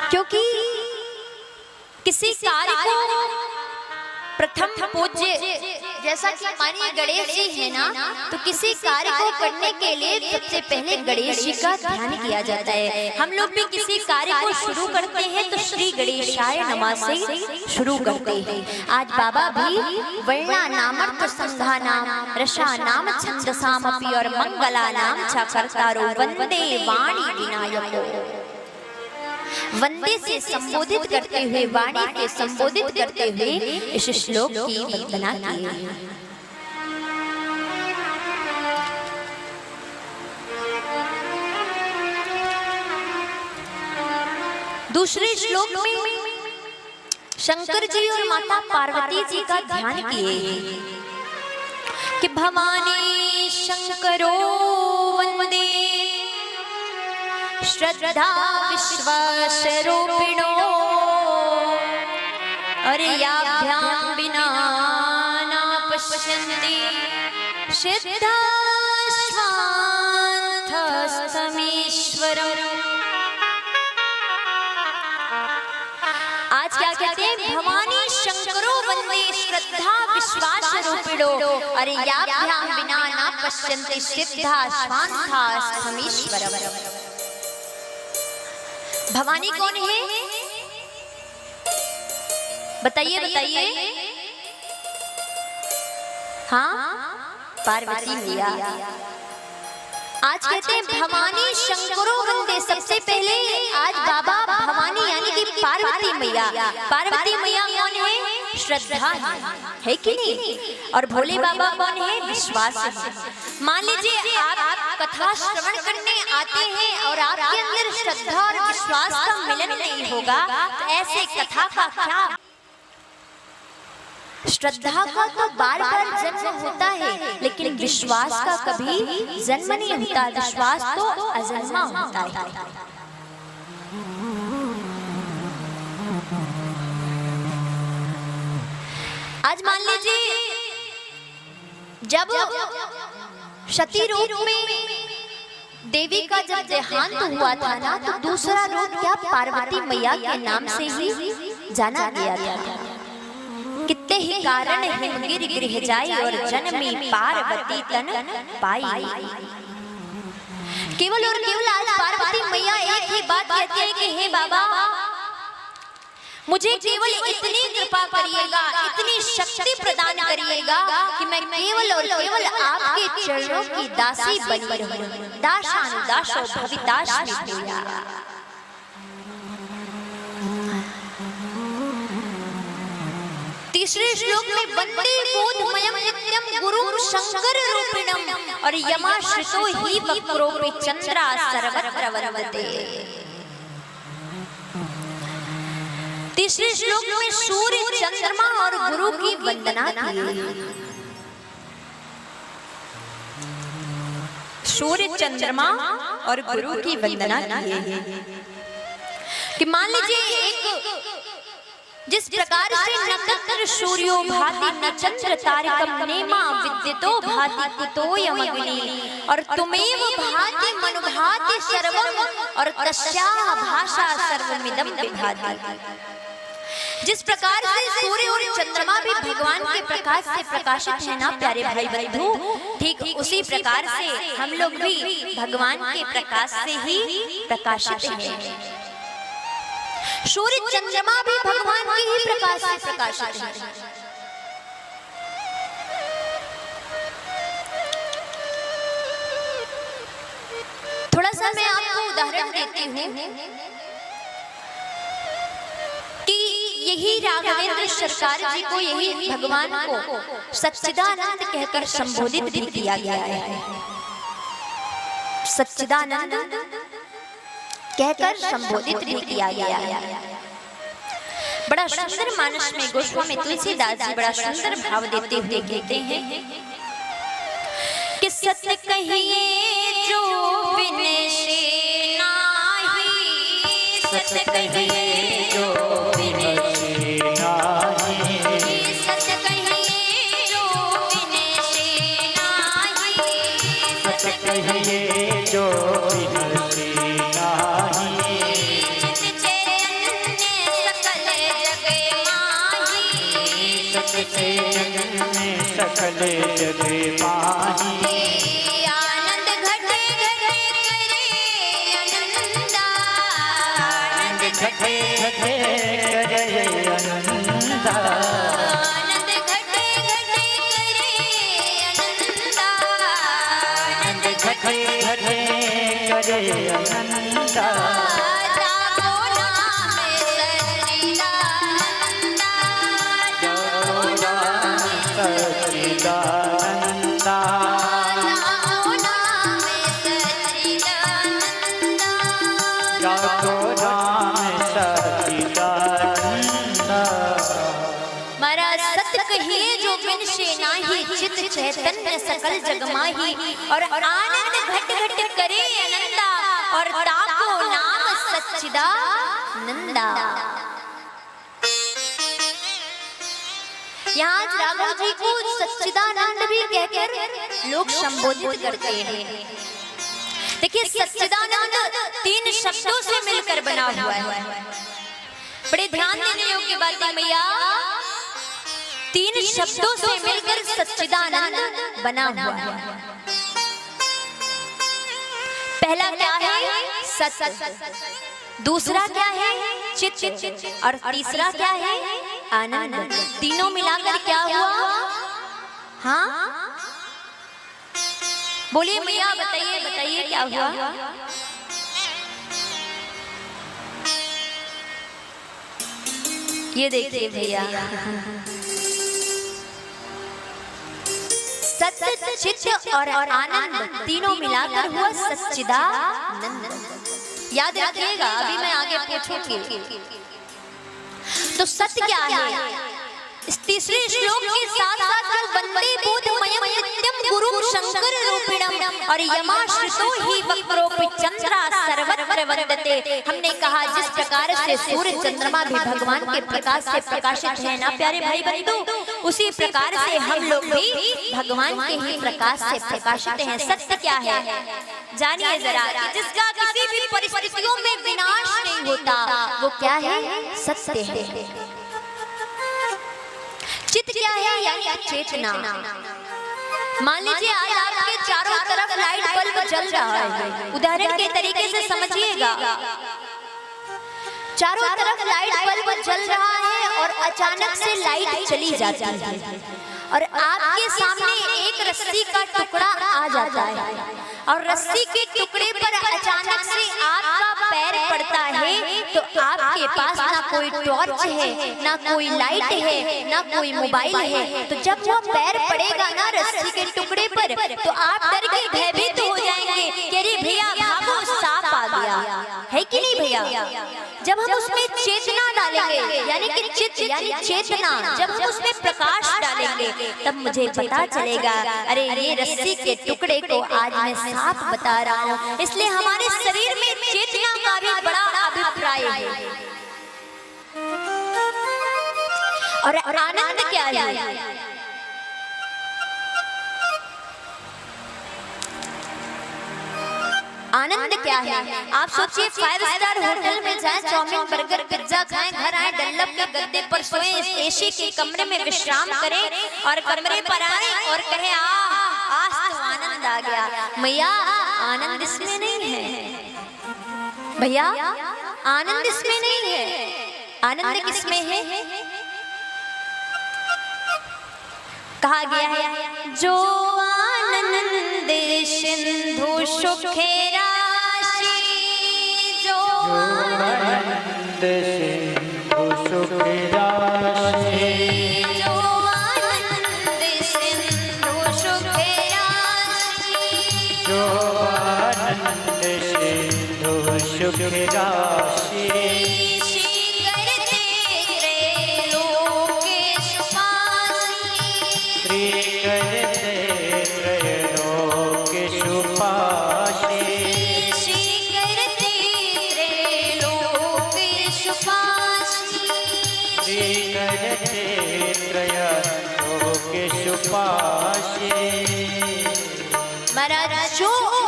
क्योंकि किसी कार्य को प्रथम पूज्य, जैसा कि मानिए गणेश जी है ना, तो किसी कार्य को करने के लिए सबसे पहले गणेश जी का ध्यान किया जाता है। हम लोग भी किसी कार्य को शुरू करते हैं तो श्री गणेशाय नमः से शुरू करते हैं। आज बाबा भी वर्णा नामर्थ संधा नाम रसा नाम छंदसामपि और मंगला नाम च कर्तारो वंदे वाणी विनायको। वंदे से संबोधित करते हुए, वाणी के संबोधित करते हुए इस श्लोक की वंदना की है। दूसरे श्लोक में शंकर जी और माता पार्वती जी का ध्यान किए कि भवानी शंकरो वंदे श्रद्धा विश्वास रूपिणो अर्याभ्याम विना न पश्यन्ति सिद्धा स्वान्थस्तमीश्वरम्। आज क्या कहते हैं? भवानी शंकरो वंदे श्रद्धा विश्वास रूपिणो अर्याभ्याम विना न पश्यन्ति सिद्धा स्वान्थस्तमीश्वरम्। भवानी कौन है? बताइए बताइए। हाँ, पार्वती मैया। आज कहते हैं भवानी शंकरो वंदे। सबसे पहले आज बाबा भवानी यानी कि पार्वती मैया। पार्वती मैया कौन है? श्रद्धा है कि नहीं? और भोले बाबा कौन है? विश्वास है। मान लीजिए आप कथा श्रवण करने आते हैं और आपके अंदर श्रद्धा और विश्वास का मिलन नहीं होगा तो ऐसे कथा का क्या? श्रद्धा का तो बार बार जन्म होता है, लेकिन विश्वास का कभी जन्म नहीं होता। विश्वास तो अजन्मा होता है। आज मान लीजिए जब सती रूप में देवी का जब देहांत हुआ था ना, तो दूसरा रूप क्या पार्वती मैया के नाम से ही जाना गया था। कितने ही कारण हिमगिर गृह जाई और जन्मी पार्वती तन पाई। केवल और केवल आज पार्वती मैया एक ही बात कहती है कि हे बाबा, मुझे केवल इतनी कृपा करिएगा, इतनी शक्ति प्रदान करिएगा कि मैं केवल और केवल आपके चरणों की दासी बनी रहूं। दासानुदासो भवितास्मि भूया। तीसरे श्लोक में वंदे बोधमयं नित्यं गुरुं शंकर रूपिणं और यमाश्रितो हि वक्रोपि चंद्रा सर्वत्र वन्दते। तीसरे श्लोक में सूर्य चंद्रमा और गुरु की वंदना की। सूर्य चंद्रमा और गुरु की वंदना की कि मान लीजिए एक जिस प्रकार से नक्षत्र सूर्यो भाति न चंद्र तारकम नेमा विद्युतो भाति कुतोयमग्नि और तुमेव भाति मनुभाति सर्वम और तस्याः भाषा सर्वमिदं विभाति। जिस प्रकार से सूर्य और चंद्रमा भी भगवान के प्रकाश से प्रकाशित है ना प्यारे भाई बंधु, ठीक उसी प्रकार से हम लोग भी भगवान के प्रकाश से ही प्रकाशित हैं। सूर्य चंद्रमा भी भगवान के ही प्रकाश से प्रकाशित है। थोड़ा सा मैं आपको उदाहरण देती हूँ कि यही राघवेंद्र सरकार जी को, यही भगवान को सच्चिदानंद कहकर संबोधित भी किया गया है। सच्चिदानंद कहकर संबोधित भी किया गया है। बड़ा सुंदर मानस में गोस्वामी तुलसीदास जी बड़ा सुंदर भाव देते हुए कहते हैं कि सत्य कहिए जो विनशे नाही, सत्य कहिए जो विनशे नाही, सत्य कहिए जो विनशे नाही, सत्य कहिए जो विनशे नाही, चित चैन जिससे जगन में सकल जगे माही। आनंद घटे घटे करे आनंदा, आनंद घटे घटे करे आनंदा, आनंद घटे घटे करे आनंदा, आनंद घटे घटे करे आनंदा। चैतन्य सकल जगमाही और आनंद घट घट करे आनंदा और ताको नाम सच्चिदानंदा। यहाँ राघव जी को सच्चिदानंद भी कहकर लोग संबोधित करते हैं। देखिए सच्चिदानंद 3 शब्दों से मिलकर बना हुआ है। बड़े ध्यान देने योग्य बात है मैया, 3 शब्दों से मिलकर सच्चिदानंद बना हुआ है। पहला क्या है? सत। दूसरा क्या है? चित। और तीसरा क्या है? आनंद। तीनों मिलाकर क्या हुआ? हाँ बोलिए मैया, बताइए बताइए क्या हुआ? ये देखिए भैया, सत्य चित्त और आनंद तीनों मिलाकर हुआ सच्चिदानंद। याद रखिएगा, अभी मैं आगे पूछूंगी। तो सत्य क्या है? इस तीसरे श्लोक के साथ साथ वंदे बोधमयं नित्यं गुरुं शंकर रूपिणम् और यमाश्रितो हि वक्रोपि चंद्रा सर्वत्र वंदते। हमने कहा जिस प्रकार से सूर्य चंद्रमा भी भगवान के प्रकाश से प्रकाशित है ना प्यारे भाई बंधु, उसी प्रकार से हम लोग भी भगवान के ही प्रकाश से प्रकाशित हैं। सत्य क्या है जानिए जरा, जिसका किसी भी परिस्थितियों में विनाश नहीं होता, वो क्या है? सत्य है। चित्त क्या है? यानी चेतना। मान लीजिए आज आपके चारों तरफ लाइट बल्ब जल रहा है, उदाहरण के तरीके से समझिएगा। चारों तरफ लाइट बल्ब जल रहा है और अचानक से लाइट चली जाती है और आपके सामने एक रस्सी का टुकड़ा आ जाता है और रस्सी के टुकड़े पर अचानक से आपका पैर पड़ता है, तो आपके पास ना कोई टॉर्च है, ना कोई लाइट है, ना कोई मोबाइल है। तो जब वो पैर पड़ेगा ना रस्सी के टुकड़े पर, तो आप डर के भयभीत हो जाएंगे कि अरे भैया भागो सांप आ गया, है कि नहीं भैया? जब हम उसमें चेतना डालेंगे, यानी कि चित्त यानी चेतना, जब हम उसमें प्रकाश डालेंगे, तब मुझे पता चलेगा अरे ये रस्सी के टुकड़े को आज मैं सांप बता रहा हूँ। इसलिए हमारे शरीर में चेतना का भी बड़ा अभिप्राय है। और आनंद क्या है? आनंद क्या है? आप सोचिए 5 स्टार होटल में जाएं, चाउमीन बर्गर पिज्जा खाएं, घर आए डल्लब के गद्दे पर सोएं, इस एसी के कमरे में विश्राम करें और कमरे पर आए और कहें आज तो आनंद आ गया। मैया आनंद इसमें नहीं है भैया, आनंद इसमें नहीं है। आनंद किसमें है? कहा गया है जो आनंद सिंधु सुखे राशि, जो आनंद सिंधु सुखे राशि, जो आनंद सिंधु सुखे राशि, जो आनंद सिंधु सुखे राशि, जो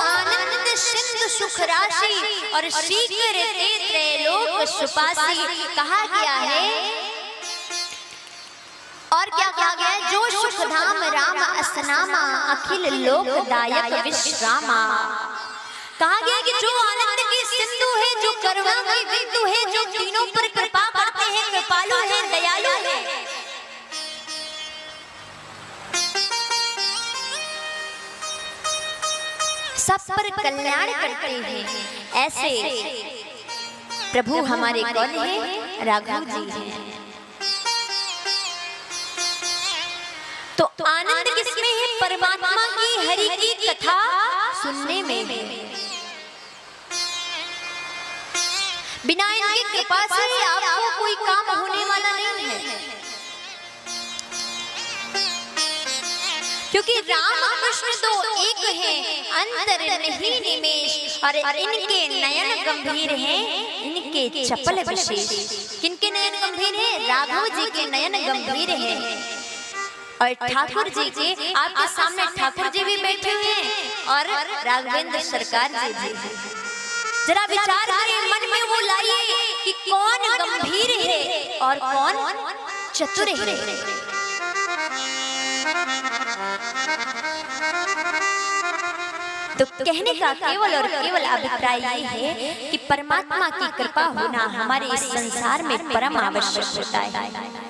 आनंद सिंधु सुख राशि और शीघ्र ते त्रैलोक सुपासी। कहा गया है और क्या कहा गया है, जो सुखधाम राम असनामा अखिल लोकदायक विश्रामा। कहा गया कि जो आनंद की सिंधु है, जो करुणा की बिंदु है, जो तीनों पर कृपा करते हैं, कृपालु है, दयालु है, सब पर कल्याण करते हैं, ऐसे प्रभु हमारे कौन है? राघव जी हैं। तो आनंद किसमें है? परमात्मा की हरि की कथा सुनने में। बिना इनकी कृपा से आपको कोई काम होने वाला नहीं है, क्योंकि राम कृष्ण तो एक हैं, अंतर नहीं निमेश, और इनके नयन गंभीर हैं, इनके चपल विशेष। किनके नयन गंभीर हैं? राघव जी के नयन गंभीर हैं। और ठाकुर जी के आपके सामने ठाकुर जी भी बैठे हुए हैं और राघवेंद्र सरकार जी भी। जरा विचार करें, मन में वो लाइए कि कौन गंभीर है और कौन चतुर है। तो कहने का केवल और केवल अभिप्राय ये है कि परमात्मा की कृपा होना हमारे इस संसार में परम आवश्यक होता है।